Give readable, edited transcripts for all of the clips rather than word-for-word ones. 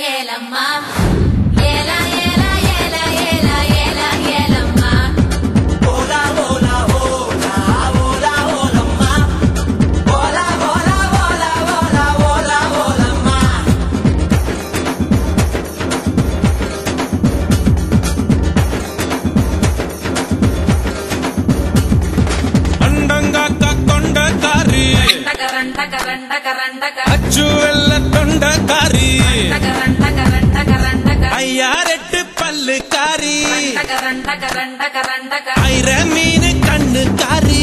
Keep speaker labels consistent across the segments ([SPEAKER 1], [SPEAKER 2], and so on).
[SPEAKER 1] ஏலம்மா ஏலா ஏலா ஏலா ஏலா ஏலா ஏலம்மா
[SPEAKER 2] ஓலா ஓலா ஓலா ஓலா ஓலம்மா ஓலா ஓலா ஓலா ஓலா ஓலா ஓலம்மா
[SPEAKER 3] அண்டங்காக்கா கொண்டக்காரி அச்சு வெள்ள தொண்டக்காரி ஐயாரெட்டு பல்லுக்காரி ஐர மீனு கண்ணுக்காரி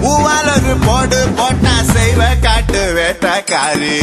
[SPEAKER 4] பூவாலொரு போடு போட்டா செய்வ காட்டு வேட்டக்காரி